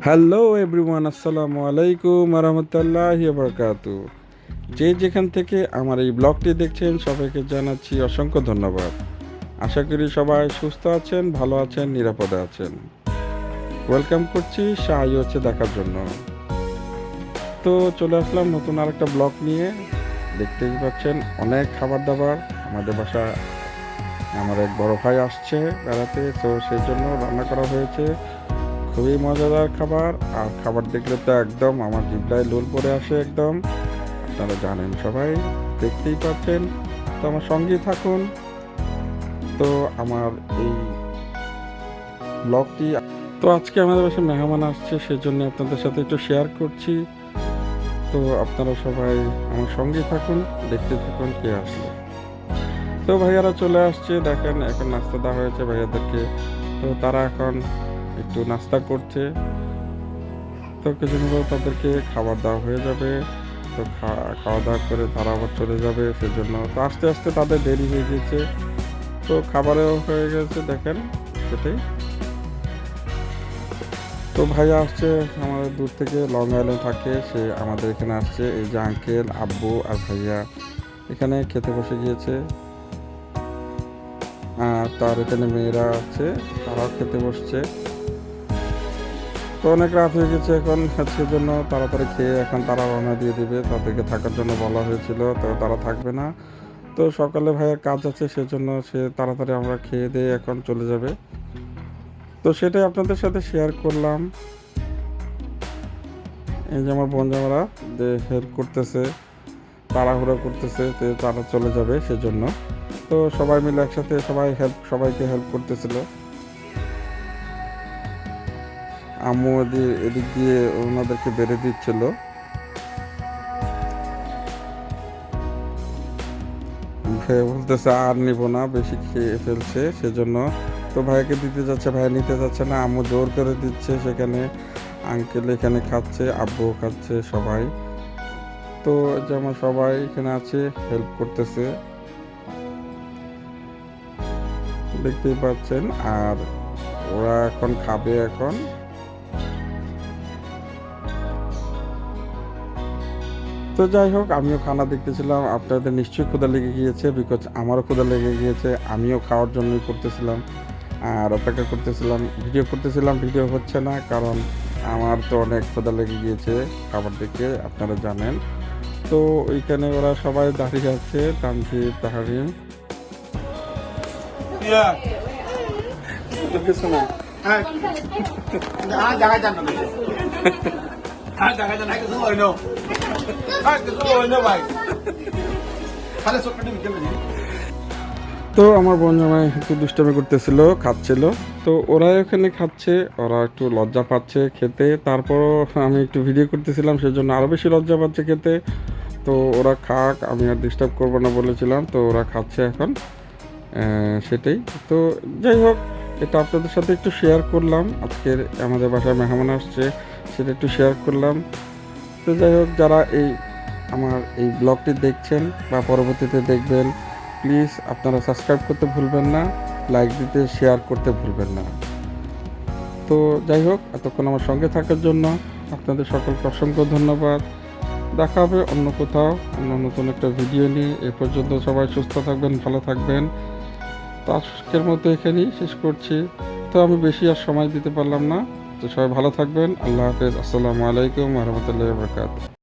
Hello everyone, আসসালামু আলাইকুম রহমতুল্লাহি বারাকাতু। যে যেখান থেকে আমার এই ব্লগটি দেখছেন সবাইকে জানাচ্ছি অসংখ্য ধন্যবাদ। আশা করি সবাই সুস্থ আছেন, ভালো আছেন, নিরাপদে আছেন। ওয়েলকাম করছি সাহায্য হচ্ছে দেখার জন্য। তো চলে আসলাম নতুন আরেকটা ব্লগ নিয়ে। দেখতেই পাচ্ছেন অনেক খাবার দাবার। আমাদের বাসা আমার এক বড় ভাই আসছে বেড়াতে, তো সেই জন্য রান্না করা হয়েছে। খুবই মজাদার খাবার, আর খাবার দেখলে তো একদম আমার জিভটায় লোল পড়ে আসে একদম। আপনারা জানেন, সবাই দেখতেই পাচ্ছেন। তো আমার সঙ্গেই থাকুন। তো আমার এই ব্লগটি, তো আজকে আমাদের বাসায় মেহমান আসছে, সেজন্য আপনাদের সাথে একটু শেয়ার করছি। তো আপনারা সবাই আমার সঙ্গেই থাকুন, দেখতে থাকুন কে আসলো। তো ভাইয়ারা চলে আসছে, দেখেন এখন নাস্তা দেওয়া হয়েছে ভাইয়াদেরকে। তো তারা এখন একটু নাস্তা করছে। তো কিছুদিন পর তাদেরকে খাবার দাওয়া হয়ে যাবে। তো খাওয়া দাওয়া করে তারা আবার চলে যাবে, সেজন্য তো আস্তে আস্তে তাদের দেরি হয়ে গেছে। তো খাবারেও হয়ে গেছে, দেখেন সেটাই। তো ভাইয়া আসছে আমাদের দূর থেকে, লং আইল্যান্ড থাকে, সে আমাদের এখানে আসছে। এই যে আঙ্কেল, আব্বু আর ভাইয়া এখানে খেতে বসে গিয়েছে। আর তার এখানে মেয়েরা আছে, তারাও খেতে বসছে। তো অনেক রাত হয়ে গেছে এখন, আজকের জন্য তাড়াতাড়ি খেয়ে এখন তারা রওনা দিয়ে দিবে। তাদেরকে থাকার জন্য বলা হয়েছিল, তো তারা থাকবে না। তো সকালে ভাইয়ের কাজ আছে, সেজন্য সে তাড়াতাড়ি আমরা খেয়ে দিয়ে এখন চলে যাবে। তো সেটাই আপনাদের সাথে শেয়ার করলাম। এই যে আমার বোনজামারা যে হেল্প করতেছে, তাড়াহুড়ো করতেছে যে তারা চলে যাবে সেজন্য। তো সবাই মিলে একসাথে সবাইকে হেল্প করতেছিল। আম্মু এদিক দিয়ে ওনাদেরকে বেড়ে দিচ্ছিল। ভাইয়া বলতেছে আর নিব না, বেশি খেয়ে ফেলছে সেজন্য। তো ভাইয়াকে দিতে যাচ্ছে, ভাইয়া নিতে যাচ্ছে না, আম্মু জোর করে দিচ্ছে। সেখানে আঙ্কেল এখানে খাচ্ছে, আব্বু খাচ্ছে, সবাই। তো যে আমার সবাই এখানে আছে, হেল্প করতেছে, দেখতেই পাচ্ছেন। আর ওরা এখন খাবে এখন। তো যাই হোক, আমিও খানা দেখতেছিলাম। আপনাদের নিশ্চয়ই ক্ষুধা লেগে গিয়েছে, বিকজ আমারও ক্ষুধা লেগে গিয়েছে। আমিও খাওয়ার জন্যই করতেছিলাম আর অপেক্ষা করতেছিলাম, ভিডিও করতেছিলাম। ভিডিও হচ্ছে না কারণ আমার তো অনেক ক্ষুধা লেগে গিয়েছে খাবার দেখে, আপনারা জানেন। তো ওইখানে ওরা সবাই দাঁড়িয়ে আছে, তানজিব, তাহারিম। কিছু না, তো আমার বোন জামাই একটু দুষ্টামি করতেছিল, খাচ্ছিল। তো ওরা এখানে খাচ্ছে, ওরা একটু লজ্জা পাচ্ছে খেতে। তারপরও আমি একটু ভিডিও করতেছিলাম, সেজন্য আরও বেশি লজ্জা পাচ্ছে খেতে। তো ওরা খাক, আমি আর ডিস্টার্ব করবো না বলেছিলাম। তো ওরা খাচ্ছে এখন, সেটাই। তো যাই হোক, এটা আপনাদের সাথে একটু শেয়ার করলাম। আজকের আমাদের বাসায় মেহমান আসছে, সেটা একটু শেয়ার করলাম। তো যাই হোক, যারা আমার এই ব্লগটি দেখছেন বা পরবর্তীতে দেখবেন, প্লিজ আপনারা সাবস্ক্রাইব করতে ভুলবেন না, লাইক দিতে, শেয়ার করতে ভুলবেন না। তো যাই হোক, এতক্ষণ আমার সঙ্গে থাকার জন্য আপনাদের সকলকে অসংখ্য ধন্যবাদ। দেখা হবে অন্য কোথাও, অন্য নতুন একটা ভিডিও নিয়ে। এ পর্যন্ত সবাই সুস্থ থাকবেন, ভালো থাকবেন। তো আজকের মতো এখানেই শেষ করছি। তো আমি বেশি আর সময় দিতে পারলাম না। তো সবাই ভালো থাকবেন। আল্লাহ হাফেজ। আসসালামু আলাইকুম রহমতুল্লাহ বরকাত।